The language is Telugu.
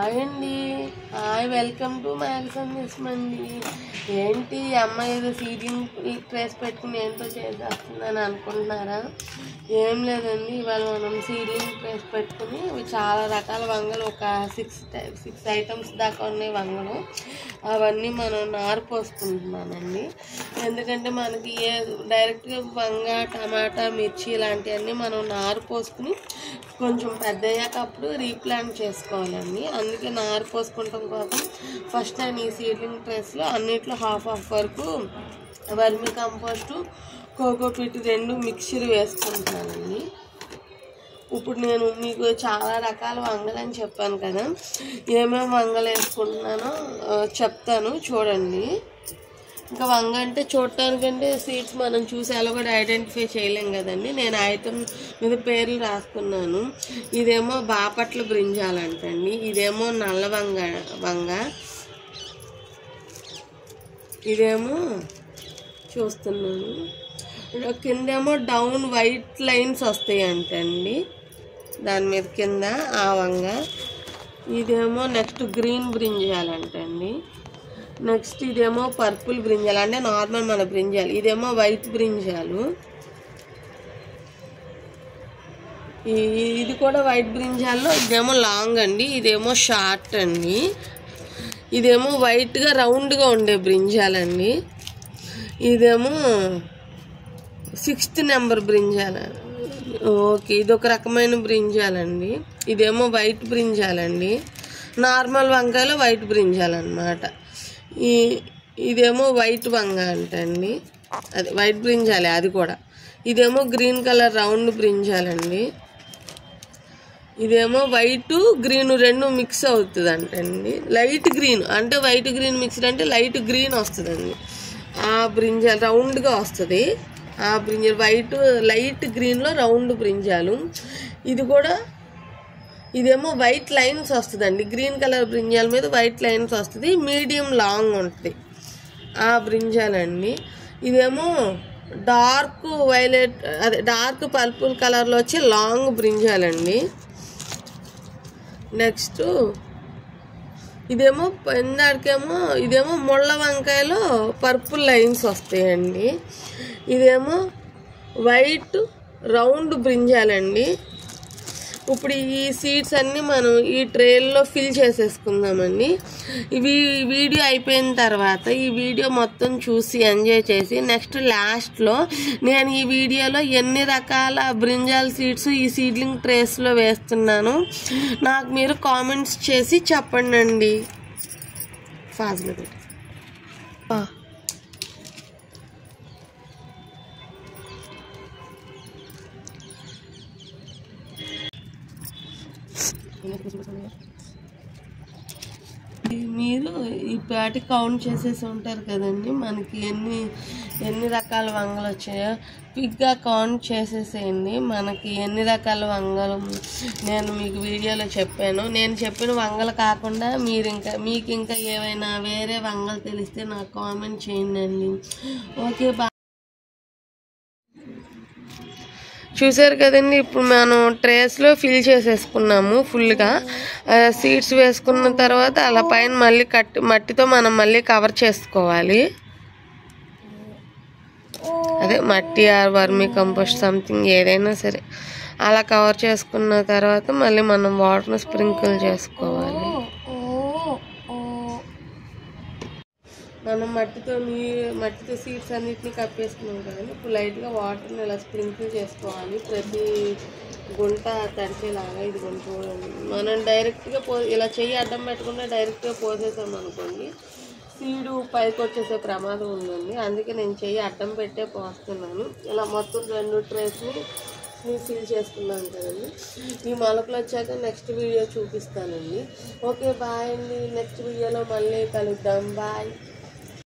హాయ్ అండి, హాయ్, వెల్కమ్ టు మ్యాగజైన్స్ అండి. ఏంటి అమ్మాయి ఏదో సీడింగ్ ట్రేస్ పెట్టుకుని ఏంటో చేసేస్తుందని అనుకుంటున్నారా? ఏం లేదండి, ఇవాళ మనం సీడింగ్ ట్రేస్ పెట్టుకుని చాలా రకాల వంగలు, ఒక సిక్స్ ఐటమ్స్ దాకా ఉన్నాయి వంగలు. అవన్నీ మనం నారు పోసుకుంటున్నానండి. ఎందుకంటే మనకి డైరెక్ట్గా వంగ, టమాటా, మిర్చి ఇలాంటివన్నీ మనం నారు పోసుకుని కొంచెం పెద్ద అయ్యాక అప్పుడు రీప్లాంట్ చేసుకోవాలండి. అందుకే నారు పోసుకుంటాం కోసం ఫస్ట్ నేను ఈ సీడ్లింగ్ ట్రేస్లో అన్నిట్లో హాఫ్ వరకు వర్మి కంపోస్టు, కోకోపీట్ 2 మిక్చర్ వేసుకుంటున్నానండి. ఇప్పుడు నేను మీకు చాలా రకాల వంగలు అని చెప్పాను కదా, ఏమేమి వంగలు వేసుకుంటున్నానో చెప్తాను చూడండి. ఇంకా వంగ అంటే చూడటానికంటే సీడ్స్ మనం చూసి అలా కూడా ఐడెంటిఫై చేయలేం కదండి. నేను ఐటమ్ మీద పేర్లు రాసుకున్నాను. ఇదేమో బాపట్ల బ్రింజాలంటండి, ఇదేమో నల్ల వంగ, ఇదేమో చూస్తున్నాను కిందేమో డౌన్ వైట్ లైన్స్ వస్తాయి అంటండి దాని మీద కింద ఆ వంగ. ఇదేమో నెక్స్ట్ గ్రీన్ బ్రింజాలంటండి. నెక్స్ట్ ఇదేమో పర్పుల్ బ్రింజాలు, అంటే నార్మల్ మన బ్రింజాలు. ఇదేమో వైట్ బ్రింజాలు, ఇది కూడా వైట్ బ్రింజాల్లో. ఇదేమో లాంగ్ అండి, ఇదేమో షార్ట్ అండి. ఇదేమో వైట్గా రౌండ్గా ఉండే బ్రింజాలండి. ఇదేమో 6th నెంబర్ బ్రింజాల. ఓకే, ఇదొక రకమైన బ్రింజాలండి. ఇదేమో వైట్ బ్రింజాలండి, నార్మల్ వంకాయలో వైట్ బ్రింజాలన్నమాట. ఇదేమో వైట్ వంగ అంటండి, అది వైట్ బ్రింజాలే అది కూడా. ఇదేమో గ్రీన్ కలర్ రౌండ్ బ్రింజాలండి. ఇదేమో వైట్ గ్రీన్ 2 మిక్స్ అవుతుంది అంటండి. లైట్ గ్రీన్ అంటే వైట్ గ్రీన్ మిక్స్డ్ అంటే లైట్ గ్రీన్ వస్తుందండి. ఆ బ్రింజాల్ రౌండ్గా వస్తుంది. ఆ బ్రింజాల్ వైట్ లైట్ గ్రీన్లో రౌండ్ బ్రింజాలు. ఇది కూడా ఇదేమో వైట్ లైన్స్ వస్తుందండి. గ్రీన్ కలర్ బ్రింజాల మీద వైట్ లైన్స్ వస్తుంది, మీడియం లాంగ్ ఉంటుంది ఆ బ్రింజాలండి. ఇదేమో డార్క్ వైలెట్, అదే డార్క్ పర్పుల్ కలర్లో వచ్చి లాంగ్ బ్రింజాలండి. నెక్స్ట్ ఇదేమో ఇదేమో ముళ్ళ వంకాయలో పర్పుల్ లైన్స్ వస్తాయండి. ఇదేమో వైట్ రౌండ్ బ్రింజాలండి. ఇప్పుడు ఈ సీడ్స్ అన్నీ మనం ఈ ట్రేల్లో ఫిల్ చేసేసుకుందామండి. వీడియో అయిపోయిన తర్వాత ఈ వీడియో మొత్తం చూసి ఎంజాయ్ చేసి నెక్స్ట్ లాస్ట్లో నేను ఈ వీడియోలో ఎన్ని రకాల బ్రింజాల్ సీడ్స్ ఈ సీడ్లింగ్ ట్రేస్లో వేస్తున్నాను నాకు మీరు కామెంట్స్ చేసి చెప్పండి అండి. ఫాస్ట్గా పెట్టి మీరు ఈ పాటి కౌంట్ చేసేసి ఉంటారు కదండి, మనకి ఎన్ని రకాల వంగలు వచ్చాయో క్విక్గా కౌంట్ చేసేసేయండి. మనకి ఎన్ని రకాల వంగలు నేను మీకు వీడియోలో చెప్పాను. నేను చెప్పిన వంగలు కాకుండా మీకు ఇంకా ఏవైనా వేరే వంగలు తెలిస్తే నాకు కామెంట్ చేయండి అండి. Okay, bye. చూసారు కదండి, ఇప్పుడు మనం ట్రేస్లో ఫిల్ చేసేసుకున్నాము ఫుల్గా. సీడ్స్ వేసుకున్న తర్వాత అలా పైన మళ్ళీ మట్టితో మనం మళ్ళీ కవర్ చేసుకోవాలి. అదే మట్టి ఆర్ వర్మి కంపోస్ట్ సంథింగ్ ఏదైనా సరే అలా కవర్ చేసుకున్న తర్వాత మళ్ళీ మనం వాటర్ని స్ప్రింకిల్ చేసుకోవాలి. మనం మట్టితో సీడ్స్ అన్నిటిని కప్పేసుకున్నాం కదండి. ఇప్పుడు లైట్గా వాటర్ని ఇలా స్ప్రింకిల్ చేసుకోవాలి, ప్రతి గుంట తడిచేలాగా. ఇది కొంచెం చూడండి, మనం డైరెక్ట్గా ఇలా చెయ్యి అడ్డం పెట్టకుండా డైరెక్ట్గా పోసేసాం అనుకోండి, సీడు పైకి వచ్చేసే ప్రమాదం ఉందండి. అందుకే నేను చెయ్యి అడ్డం పెట్టే పోస్తున్నాను. ఇలా మొత్తం 2 ట్రేస్ని ఫిల్ చేసుకున్నాను కదండి. ఈ మొలకలు వచ్చాక నెక్స్ట్ వీడియో చూపిస్తానండి. ఓకే, బాయ్ అండి. నెక్స్ట్ వీడియోలో మళ్ళీ కలుద్దాం. బాయ్.